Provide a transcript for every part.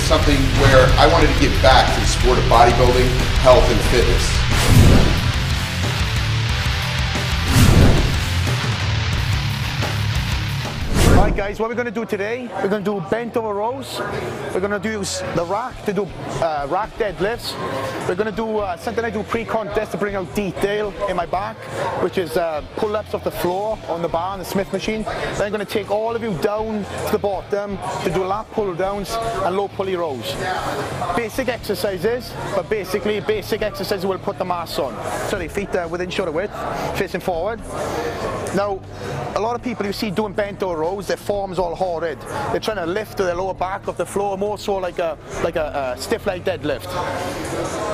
something where I wanted to give back to the sport of bodybuilding, health, and fitness. Alright guys, what we're going to do today, we're going to do bent over rows. We're going to use the rack to do rack deadlifts. We're going to do something I do pre-contest to bring out detail in my back, which is pull-ups off the floor on the bar on the Smith machine. Then I'm going to take all of you down to the bottom to do lat pull-downs and low pulley rows. Basic exercises, but basically basic exercises will put the mass on. So the feet within shoulder width, facing forward. Now, a lot of people you see doing bent over rows, their form's all horrid. They're trying to lift their lower back off the floor, more so like a stiff leg deadlift.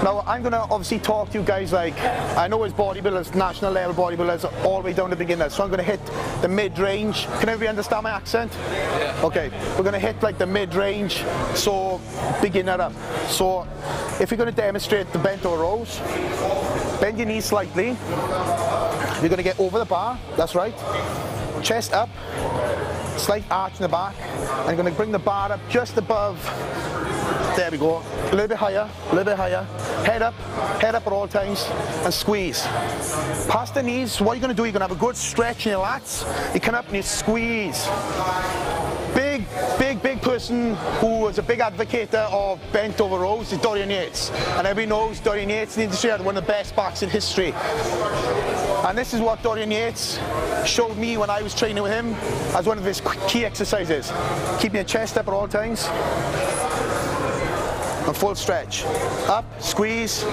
Now, I'm going to obviously talk to you guys like, I know as bodybuilders, national level bodybuilders, all the way down to beginners, so I'm going to hit the mid-range. Can everybody understand my accent? Yeah. Okay, we're going to hit like the mid-range, so beginner up. So, if you're going to demonstrate the bent over rows, bend your knees slightly. You're going to get over the bar, that's right. Chest up, slight arch in the back. I'm going to bring the bar up just above. There we go. A little bit higher, a little bit higher. Head up at all times, and squeeze. Past the knees, what you're going to do, you're going to have a good stretch in your lats. You come up and you squeeze. Big person who was a big advocate of bent over rows is Dorian Yates. And everybody knows Dorian Yates in the industry had one of the best backs in history. And this is what Dorian Yates showed me when I was training with him as one of his key exercises. Keeping your chest up at all times. And full stretch. Up, squeeze.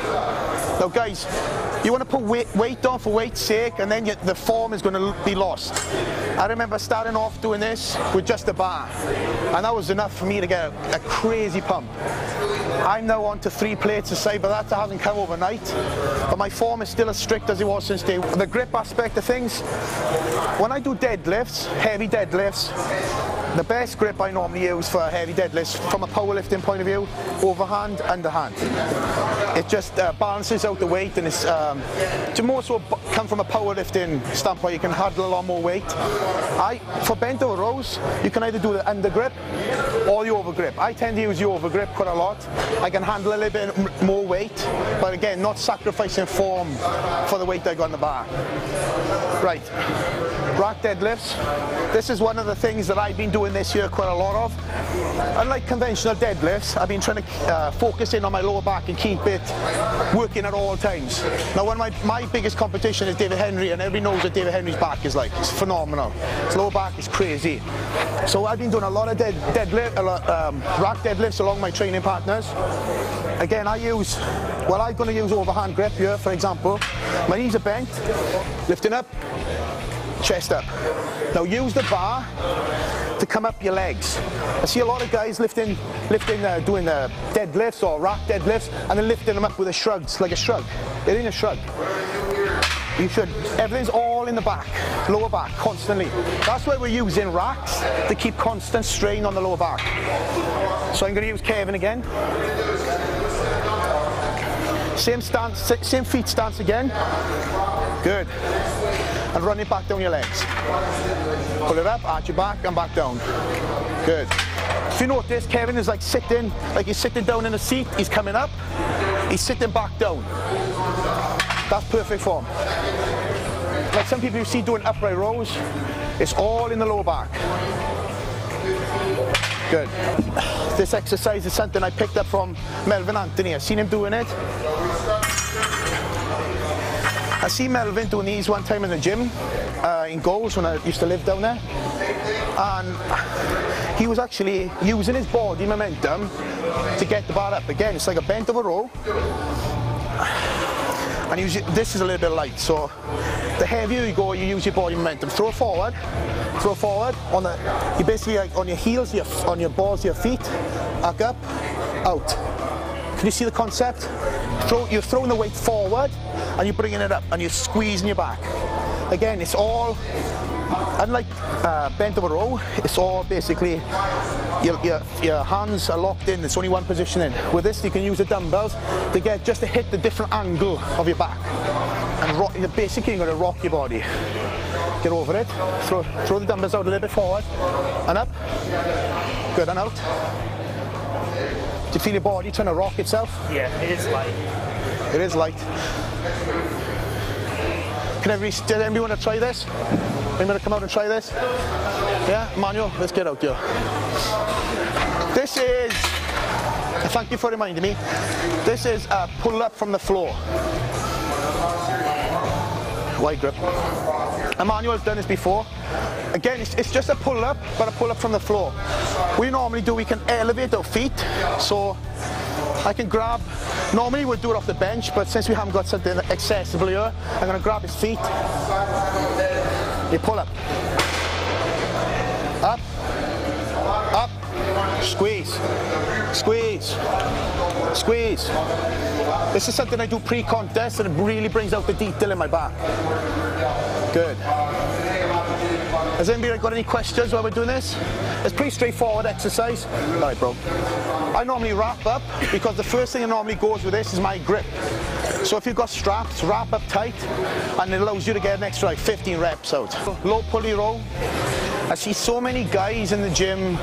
Now guys, you want to put weight on for weight's sake, and then the form is going to be lost. I remember starting off doing this with just a bar, and that was enough for me to get a crazy pump. I'm now on to 3 plates a side, but that hasn't come overnight. But my form is still as strict as it was since day one. The grip aspect of things, when I do deadlifts, heavy deadlifts, the best grip I normally use for heavy deadlifts from a powerlifting point of view, overhand, underhand. It just balances out the weight, and it's to more so come from a powerlifting standpoint. You can handle a lot more weight. For bent over rows, you can either do the under grip or the over grip. I tend to use the over grip quite a lot. I can handle a little bit more weight, but again, not sacrificing form for the weight I got on the bar. Right, rack deadlifts. This is one of the things that I've been doing this year quite a lot of. Unlike conventional deadlifts, I've been trying to focus in on my lower back and keep it working at all times. Now, one of my biggest competition is David Henry, and everybody knows what David Henry's back is like. It's phenomenal. His lower back is crazy. So I've been doing a lot of rack deadlifts along my training partners. Again, I'm going to use overhand grip here, for example. My knees are bent, lifting up, chest up. Now use the bar to come up your legs. I see a lot of guys doing deadlifts or rack deadlifts, and then lifting them up with a shrugs, like a shrug. They're in a shrug. Everything's all in the back, lower back, constantly. That's why we're using racks, to keep constant strain on the lower back. So I'm going to use Kevin again. Same stance, same feet stance again. Good. And run it back down your legs. Pull it up, arch your back, and back down. Good. If you notice, Kevin is like he's sitting down in a seat. He's coming up, he's sitting back down. That's perfect form. Like some people you see doing upright rows, it's all in the lower back. Good. This exercise is something I picked up from Melvin Anthony. I've seen him doing it. I seen Melvin doing these one time in the gym in Goals when I used to live down there, and he was actually using his body momentum to get the bar up. Again, it's like a bent over row, and this is a little bit light, so the heavier you go, you use your body momentum. Throw forward, you basically like on your heels, on your balls, your feet, back up, out. Can you see the concept? You're throwing the weight forward, and you're bringing it up, and you're squeezing your back. Again, it's all, unlike bent over row, it's all basically, your hands are locked in, it's only one position in. With this, you can use the dumbbells to hit the different angle of your back. And basically, you're going to rock your body. Get over it, throw the dumbbells out a little bit forward, and up, good, and out. Do you feel your body trying to rock itself? Yeah, it is light. It is light. Does anybody want to try this? Anybody want to come out and try this? Yeah, Manuel, let's get out here. This is, thank you for reminding me, this is a pull-up from the floor. Wide grip. Emmanuel's done this before. Again, it's just a pull-up, but a pull-up from the floor. What we normally do, we can elevate our feet. So I can grab, normally we'll do it off the bench, but since we haven't got something accessible here, I'm going to grab his feet. You pull up. Up. Up. Squeeze. Squeeze. Squeeze. This is something I do pre-contest, and it really brings out the detail in my back. Good. Has anybody got any questions while we're doing this? It's pretty straightforward exercise. All right, bro. I normally wrap up, because the first thing that normally goes with this is my grip. So if you've got straps, wrap up tight, and it allows you to get an extra like 15 reps out. Low pulley row. I see so many guys in the gym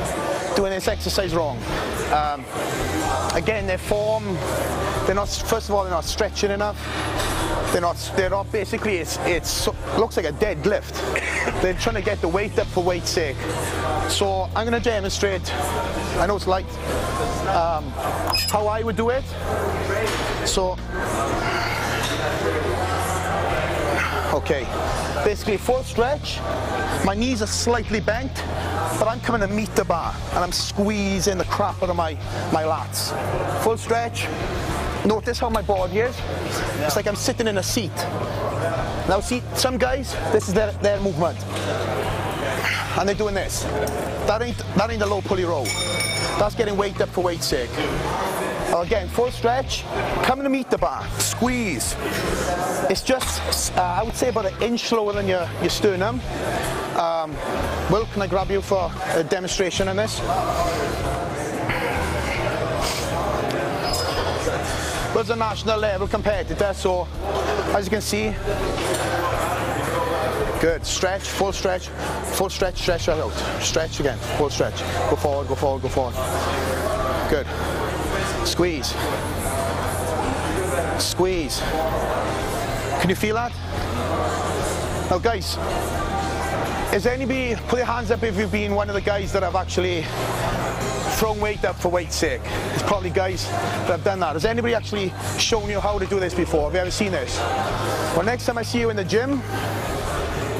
doing this exercise wrong. Again, their form, first of all, they're not stretching enough. They're not basically, it looks like a deadlift. They're trying to get the weight up for weight's sake. So I'm going to demonstrate, I know it's light, how I would do it. So, okay, basically full stretch, my knees are slightly bent, but I'm coming to meet the bar, and I'm squeezing the crap out of my lats. Full stretch. Notice how my body is. It's like I'm sitting in a seat. Now see, some guys, this is their movement. And they're doing this. That ain't the low pulley row. That's getting weight up for weight's sake. Again, full stretch, coming to meet the bar, squeeze. It's just, I would say about an inch lower than your sternum. Will, can I grab you for a demonstration on this? Will's a national level competitor, so as you can see, good, stretch, stretch out, stretch again, full stretch, go forward, go forward, go forward, good, squeeze, squeeze, can you feel that? Now guys, is anybody, put your hands up if you've been one of the guys that have actually thrown weight up for weight's sake. There's probably guys that have done that. Has anybody actually shown you how to do this before? Have you ever seen this? Well, next time I see you in the gym,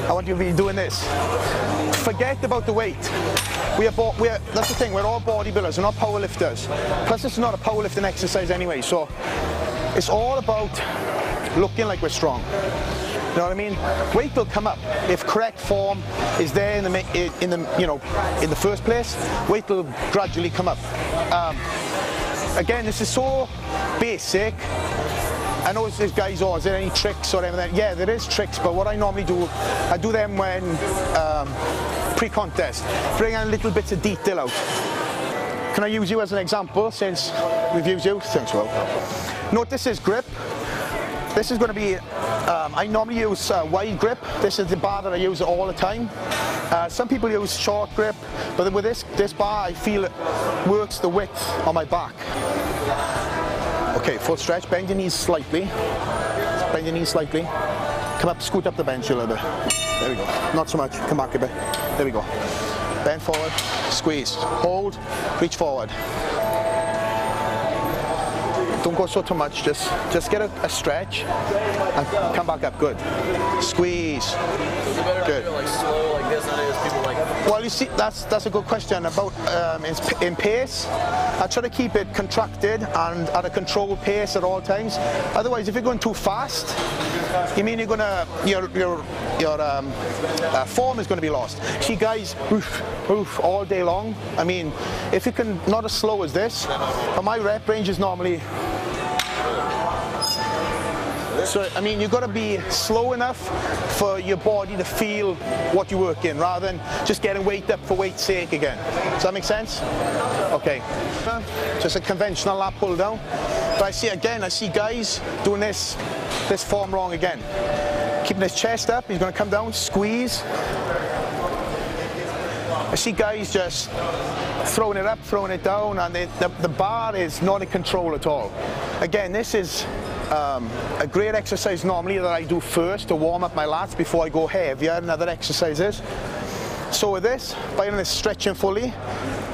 I want you to be doing this. Forget about the weight. That's the thing, we're all bodybuilders, we're not powerlifters. Plus it's not a powerlifting exercise anyway, so it's all about looking like we're strong. You know what I mean? Weight will come up if correct form is there in the first place. Weight will gradually come up. Again, this is so basic. I know there's guys, is there any tricks or anything? Yeah, there is tricks, but what I normally do, I do them when pre-contest, bring in little bits of detail out. Can I use you as an example since we've used you? Thanks, Will. Notice this grip. This is going to be, I normally use wide grip. This is the bar that I use all the time. Some people use short grip, but with this bar I feel it works the width on my back. Okay, full stretch, bend your knees slightly. Bend your knees slightly. Come up, scoot up the bench a little bit. There we go. Not so much, come back a bit. There we go. Bend forward, squeeze, hold, reach forward. Don't go so too much, just get a stretch and come back up, good. Squeeze, good. Like slow like this than it is people like. Well, you see, that's a good question about in pace. I try to keep it contracted and at a controlled pace at all times. Otherwise, if you're going too fast, you mean you're gonna your form is going to be lost. See, guys, oof, all day long. I mean, if you can, not as slow as this, but my rep range is normally. So, I mean, you've got to be slow enough for your body to feel what you work in, rather than just getting weight up for weight's sake again. Does that make sense? Okay. Just a conventional lat pull down. But I see guys doing this form wrong again. Keeping his chest up, he's going to come down, squeeze. I see guys just throwing it up, throwing it down, and the bar is not in control at all. Again, this is a great exercise normally that I do first to warm up my lats before I go heavier in other exercises. So with this, by doing this stretching fully,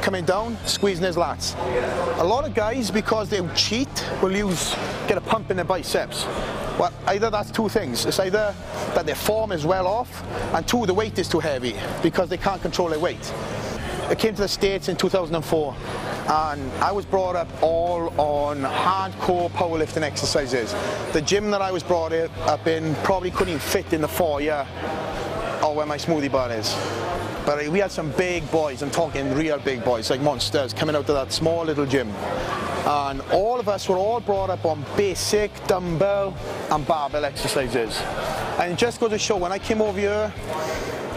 coming down, squeezing his lats. A lot of guys, because they cheat, will get a pump in their biceps. Well, either that's two things. It's either that their form is well off, and two, the weight is too heavy because they can't control their weight. I came to the States in 2004, and I was brought up all on hardcore powerlifting exercises. The gym that I was brought up in probably couldn't even fit in the foyer or where my smoothie bar is. But we had some big boys, I'm talking real big boys, like monsters, coming out of that small little gym. And all of us were all brought up on basic dumbbell and barbell exercises. And it just goes to show, when I came over here,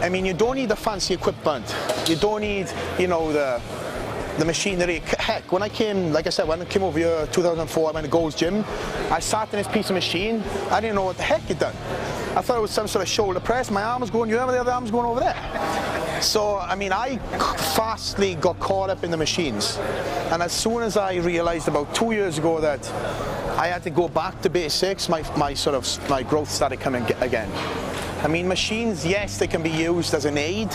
I mean, you don't need the fancy equipment. You don't need, you know, the machinery. Heck, when I came, like I said, when I came over here 2004, I went to Gold's Gym, I sat in this piece of machine, I didn't know what the heck it done. I thought it was some sort of shoulder press, my arm was going here, the other arm was going over there. So, I mean, I fastly got caught up in the machines. And as soon as I realized about 2 years ago that I had to go back to basics, my growth started coming again. I mean, machines, yes, they can be used as an aid,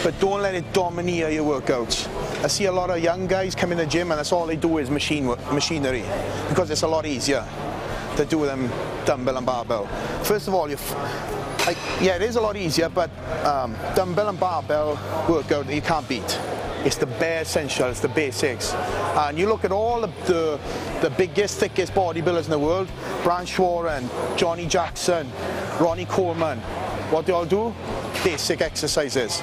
but don't let it domineer your workouts. I see a lot of young guys come in the gym and that's all they do is machinery, because it's a lot easier to do them dumbbell and barbell. First of all, yeah, it is a lot easier, but dumbbell and barbell workout you can't beat. It's the bare essentials, the basics. And you look at all the biggest, thickest bodybuilders in the world, Branch Warren, Johnny Jackson, Ronnie Coleman, what they all do? Basic exercises.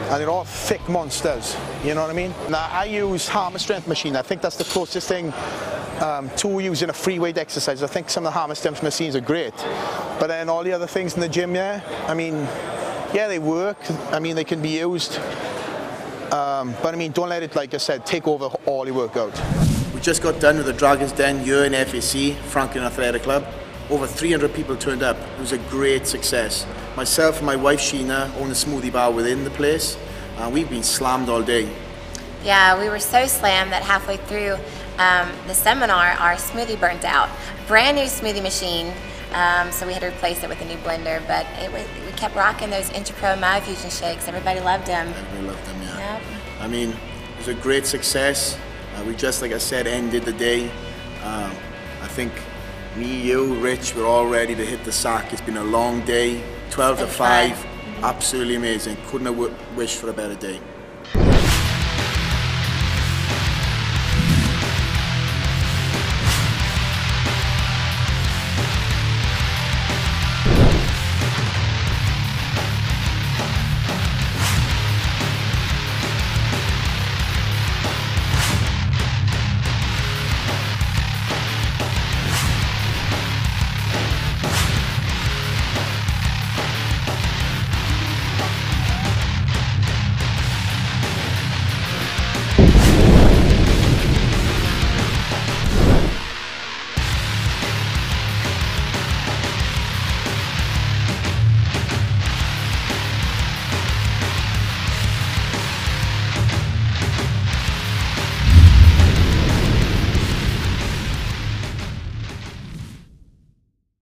And they're all thick monsters, you know what I mean? Now, I use hammer strength machine. I think that's the closest thing to using a free weight exercise. I think some of the hammer strength machines are great. But then all the other things in the gym, yeah, I mean, yeah, they work. I mean, they can be used. But I mean, don't let it, like I said, take over all your workout. We just got done with the Dragon's Den here in FAC, Franklin Athletic Club. Over 300 people turned up. It was a great success. Myself and my wife Sheena own a smoothie bar within the place, and we've been slammed all day. Yeah, we were so slammed that halfway through the seminar, our smoothie burnt out. Brand new smoothie machine, so we had to replace it with a new blender, but we kept rocking those Intra-Pro Myofusion shakes. Everybody loved them. Everybody loved them, yeah. Yep. I mean, it was a great success. We just, like I said, ended the day. I think me, you, Rich, we're all ready to hit the sack. It's been a long day, 12 to 5, absolutely amazing. Couldn't have wished for a better day.